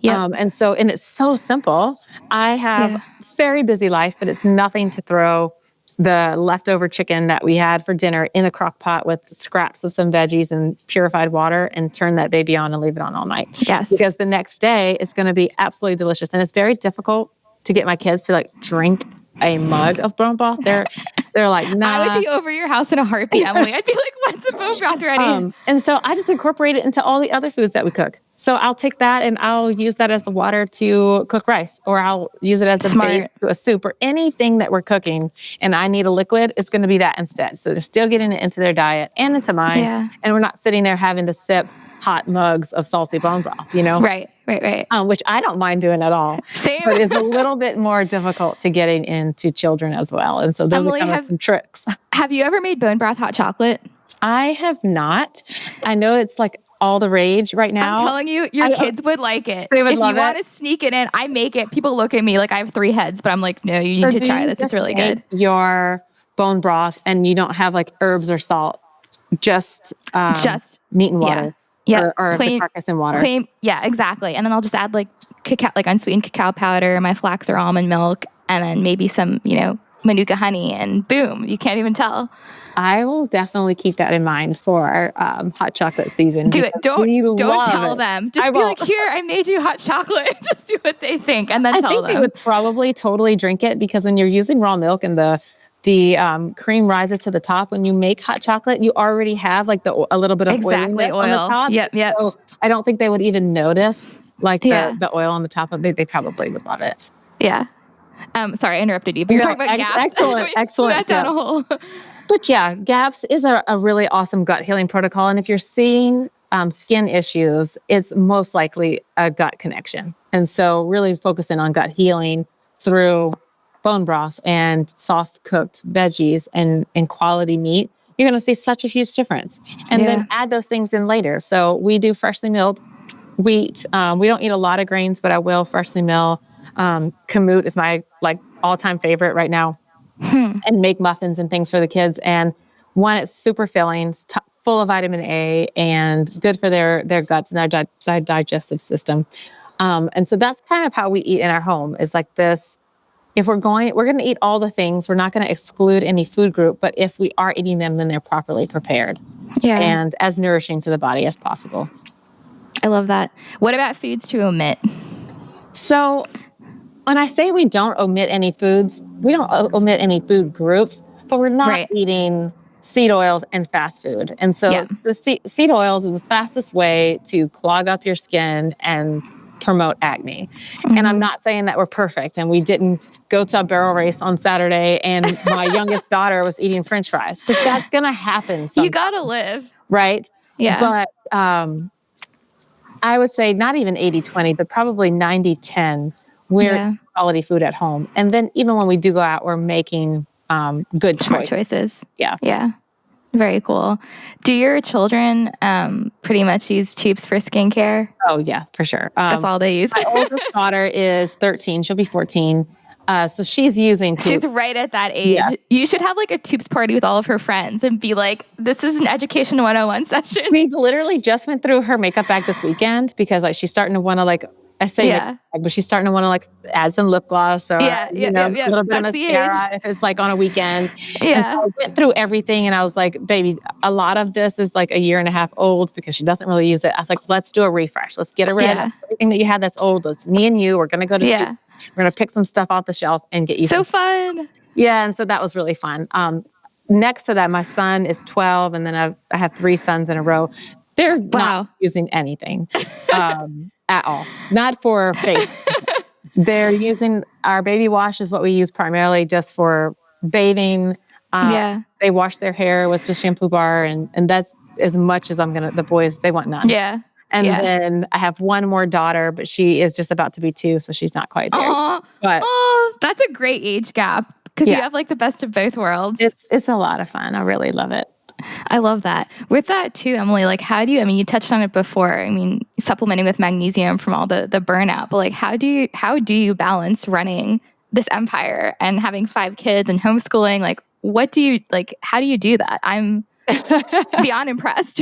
And it's so simple. I have a very busy life, but it's nothing to throw the leftover chicken that we had for dinner in a crock pot with scraps of some veggies and purified water and turn that baby on and leave it on all night. Yes. Because the next day it's going to be absolutely delicious. And it's very difficult to get my kids to drink a mug of bone broth. They're like, nah. I would be over your house in a heartbeat, Emily. I'd be like, when's the bone broth ready? And so I just incorporate it into all the other foods that we cook. So I'll take that and I'll use that as the water to cook rice, or I'll use it as the base to a soup, or anything that we're cooking and I need a liquid, it's going to be that instead. So they're still getting it into their diet and into mine. Yeah. And we're not sitting there having to sip hot mugs of salty bone broth, Right. Which I don't mind doing at all. Same. But it's a little bit more difficult to getting into children as well. And so those Emily, are some tricks. Have you ever made bone broth hot chocolate? I have not. I know it's all the rage right now. I'm telling you, your kids would like it. They would if love you want to sneak it in, I make it. People look at me like I have 3 heads, but I'm like, no, you need to try this. It's really good. Your bone broth and you don't have herbs or salt, just meat and water. Yeah. Or the carcass and water. Yeah, exactly. And then I'll just add cacao, unsweetened cacao powder, my flax or almond milk, and then maybe some, Manuka honey, and boom, you can't even tell. I will definitely keep that in mind for hot chocolate season. Do it. Don't tell them. Just be like, here, I made you hot chocolate. Just see what they think, and then tell them. I think they would probably totally drink it, because when you're using raw milk and the cream rises to the top, when you make hot chocolate, you already have a little bit of oil on the top. Yep. So I don't think they would even notice the oil on the top of it. They probably would love it. Yeah. Sorry, I interrupted you. But you're talking about GAPS. Excellent. That down a hole. But yeah, GAPS is a really awesome gut healing protocol. And if you're seeing skin issues, it's most likely a gut connection. And so really focusing on gut healing through bone broth and soft cooked veggies and quality meat, you're going to see such a huge difference. And then add those things in later. So we do freshly milled wheat. We don't eat a lot of grains, but I will freshly mill. Kamut is my all-time favorite right now. And make muffins and things for the kids. And one, it's super filling, it's full of vitamin A and good for their guts and their digestive system. And so that's kind of how we eat in our home, is this. If we're going to eat all the things. We're not going to exclude any food group, but if we are eating them, then they're properly prepared and as nourishing to the body as possible. I love that. What about foods to omit? So when I say we don't omit any foods, we don't omit any food groups, but we're not eating seed oils and fast food. And so the seed oils is the fastest way to clog up your skin and promote acne. Mm-hmm. And I'm not saying that we're perfect and we didn't go to a barrel race on Saturday and my youngest daughter was eating French fries. But that's going to happen sometimes. You got to live. Right? Yeah. But I would say not even 80-20, but probably 90-10. We're quality food at home. And then even when we do go out, we're making good choices. Yeah. Yeah. Very cool. Do your children pretty much use Toups for skincare? Oh, yeah, for sure. That's all they use. My oldest daughter is 13. She'll be 14. So she's using Toups. She's right at that age. Yeah. You should have a Toups party with all of her friends and be like, this is an education 101 session. We literally just went through her makeup bag this weekend because she's starting to want to I say, but she's starting to want to like add some lip gloss or, a little bit of mascara. It's like on a weekend. And so I went through everything and I was like, baby, a lot of this is like a year and a half old because she doesn't really use it. I was like, let's do a refresh. Let's get rid of everything that you had that's old. Let's me and you, we're going to go to Toups. We're going to pick some stuff off the shelf and get you so fun. Yeah. And so that was really fun. Next to that, my son is 12 and then I have 3 sons in a row. They're not using anything at all. Not for face. They're using our baby wash is what we use primarily just for bathing. They wash their hair with just shampoo bar and that's as much as the boys, they want none. Yeah. And then I have one more daughter, but she is just about to be 2, so she's not quite there. But that's a great age gap because you have like the best of both worlds. It's a lot of fun. I really love it. I love that. With that too, Emilie, like how do you, you touched on it before, supplementing with magnesium from all the burnout, but like how do you balance running this empire and having 5 kids and homeschooling? Like how do you do that? I'm beyond impressed.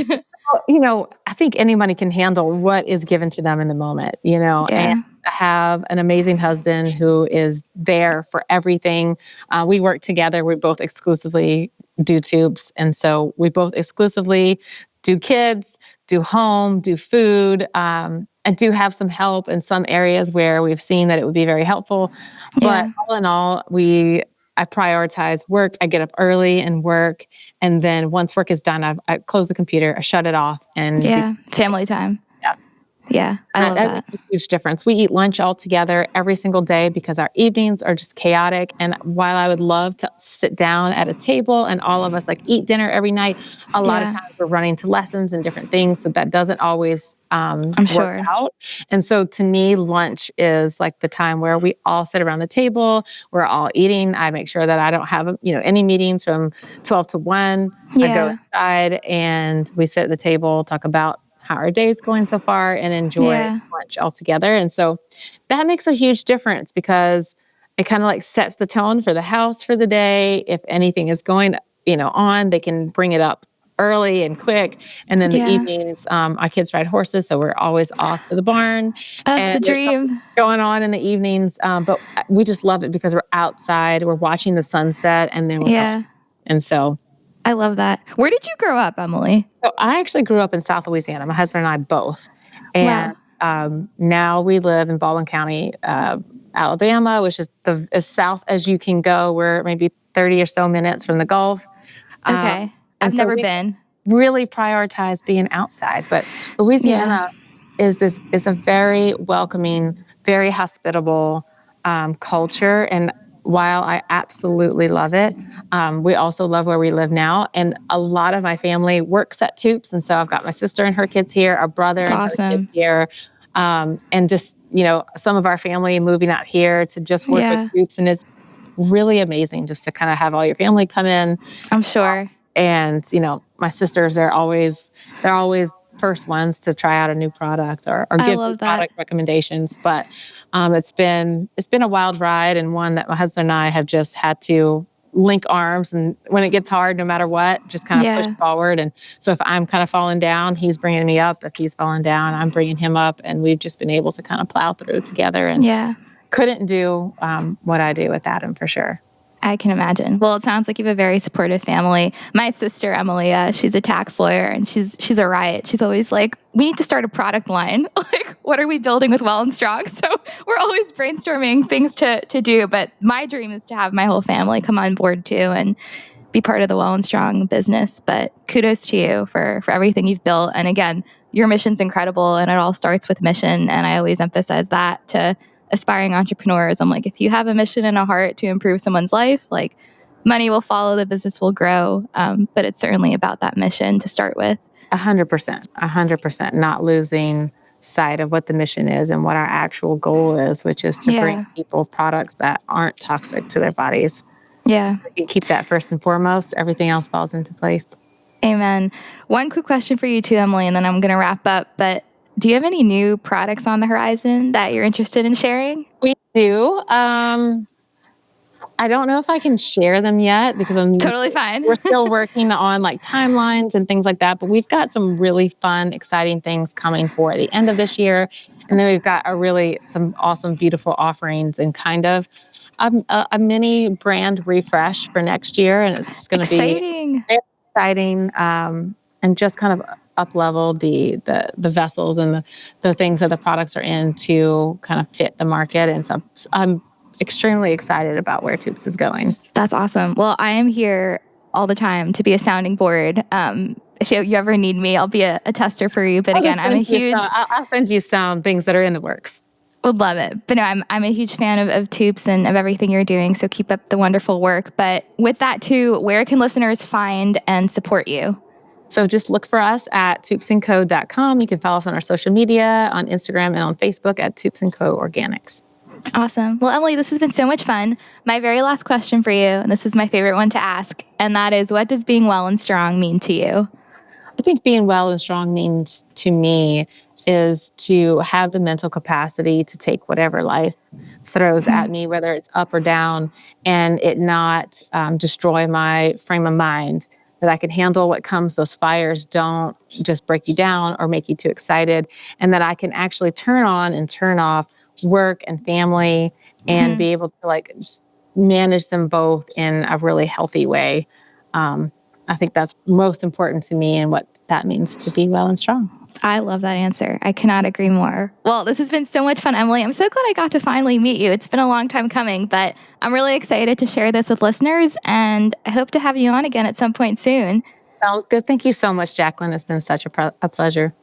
I think anybody can handle what is given to them in the moment, and I have an amazing husband who is there for everything. We work together. We both exclusively do Toups. And so we both exclusively do kids, do home, do food, and do have some help in some areas where we've seen that it would be very helpful. But all in all, I prioritize work. I get up early and work. And then once work is done, I close the computer, I shut it off. And family time. Yeah, I love that. Makes a huge difference. We eat lunch all together every single day because our evenings are just chaotic. And while I would love to sit down at a table and all of us like eat dinner every night, a lot of times we're running to lessons and different things. So that doesn't always work out. And so to me, lunch is like the time where we all sit around the table, we're all eating. I make sure that I don't have, any meetings from 12 to 1. I go inside and we sit at the table, talk about how our day's going so far and enjoy lunch all together. And so that makes a huge difference because it kind of like sets the tone for the house for the day. If anything is going, on, they can bring it up early and quick. And then the evenings, our kids ride horses, so we're always off to the barn. And the dream going on in the evenings. But we just love it because we're outside, we're watching the sunset, and then we're home. And so I love that. Where did you grow up, Emilie? So I actually grew up in South Louisiana. My husband and I both. And now we live in Baldwin County, Alabama, which is as south as you can go. We're maybe 30 or so minutes from the Gulf. Okay. I've never been. Really prioritize being outside. But Louisiana is a very welcoming, very hospitable culture. And while I absolutely love it, we also love where we live now. And a lot of my family works at Toups. And so I've got my sister and her kids here, our brother and her kids here. And just, some of our family moving out here to just work with Toups. And it's really amazing just to kind of have all your family come in. I'm sure. And, my sisters are always first ones to try out a new product or give me product recommendations. But it's been a wild ride and one that my husband and I have just had to link arms. And when it gets hard, no matter what, just kind of push forward. And so if I'm kind of falling down, he's bringing me up. If he's falling down, I'm bringing him up. And we've just been able to kind of plow through together. And couldn't do what I do without him for sure. I can imagine. Well, it sounds like you have a very supportive family. My sister, Emilie, she's a tax lawyer and she's a riot. She's always like, we need to start a product line. Like, what are we building with WellnStrong? So we're always brainstorming things to do. But my dream is to have my whole family come on board too and be part of the WellnStrong business. But kudos to you for everything you've built. And again, your mission's incredible and it all starts with mission. And I always emphasize that to aspiring entrepreneurs. I'm like, if you have a mission and a heart to improve someone's life, like money will follow, the business will grow. But it's certainly about that mission to start with. 100%, not losing sight of what the mission is and what our actual goal is, which is to bring people products that aren't toxic to their bodies. Yeah. You keep that first and foremost, everything else falls into place. Amen. One quick question for you too, Emilie, and then I'm going to wrap up. But do you have any new products on the horizon that you're interested in sharing? We do. I don't know if I can share them yet because I'm totally fine. We're still working on like timelines and things like that, but we've got some really fun, exciting things coming for the end of this year And then we've got some awesome, beautiful offerings and kind of a mini brand refresh for next year. And it's just going to be very exciting, and just kind of up-level the vessels and the things that the products are in to kind of fit the market. And so I'm extremely excited about where Toups is going. That's awesome. Well, I am here all the time to be a sounding board. If you ever need me, I'll be a tester for you. But again, I'll send you some things that are in the works. Would love it. But no, I'm a huge fan of Toups and of everything you're doing. So keep up the wonderful work. But with that too, where can listeners find and support you? So just look for us at toupsandco.com. You can follow us on our social media, on Instagram and on Facebook at Toups Co Organics. Awesome. Well, Emilie, this has been so much fun. My very last question for you, and this is my favorite one to ask, and that is, what does being well and strong mean to you? I think being well and strong means to me is to have the mental capacity to take whatever life throws at me, whether it's up or down, and it not destroy my frame of mind, that I can handle what comes. Those fires don't just break you down or make you too excited, and that I can actually turn on and turn off work and family and be able to manage them both in a really healthy way. I think that's most important to me and what that means to be well and strong. I love that answer. I cannot agree more. Well, this has been so much fun, Emilie. I'm so glad I got to finally meet you. It's been a long time coming, but I'm really excited to share this with listeners, and I hope to have you on again at some point soon. Well, good. Thank you so much, Jacqueline. It's been such a pleasure.